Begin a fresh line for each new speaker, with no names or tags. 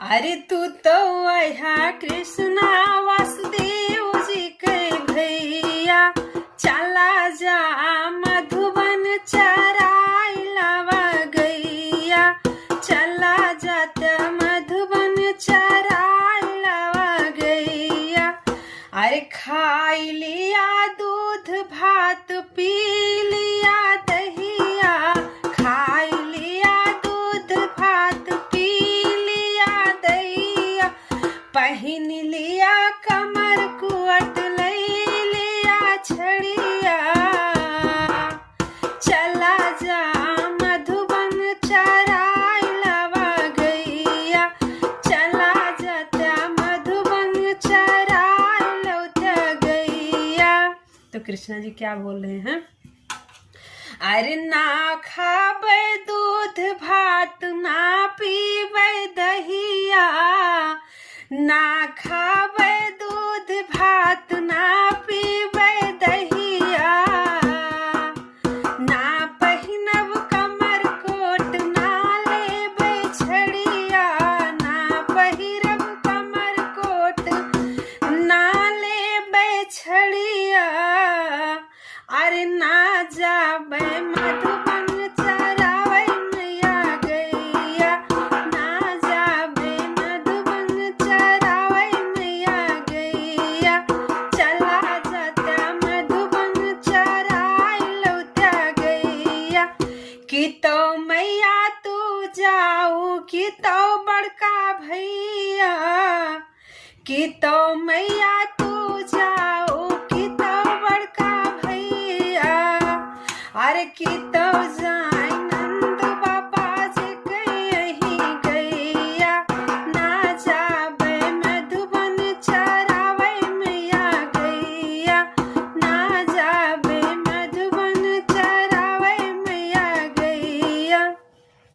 अरे तू तो अहा कृष्णा वासुदेव जी के भैया, चला जा मधुबन चराई लावा गैया, चला जाता मधुबन चराई लावा गैया। अरे खाई लिया दूध भात पी लिया दहिया, खाई लिया दूध भात पी लिया दहिया, पहन लिया कमर कुअट ले लिया छड़िया, चला जा मधुबन चराई लावा गैया, चला जाता मधुबन चराई लौटा गैया। तो कृष्णा जी क्या बोल रहे हैं? अरे ना खाबे दूध भात ना पीबे दहिया, ना खाबे दूध भात ना पीबे दहिया, ना पहिनब कमर कोट ना लेबे छड़िया, ना पहिरब कमर कोट ना लेबे छड़िया, अरे ना जाबे मधुबन चरावै मैया गैया, ना जाबे मधुबन चरावै मैया गैया, चला जाता मधुबन चराई लौटा गैया। कि तो मैया तू जाऊ कि तो बड़का भैया, कि तो मैया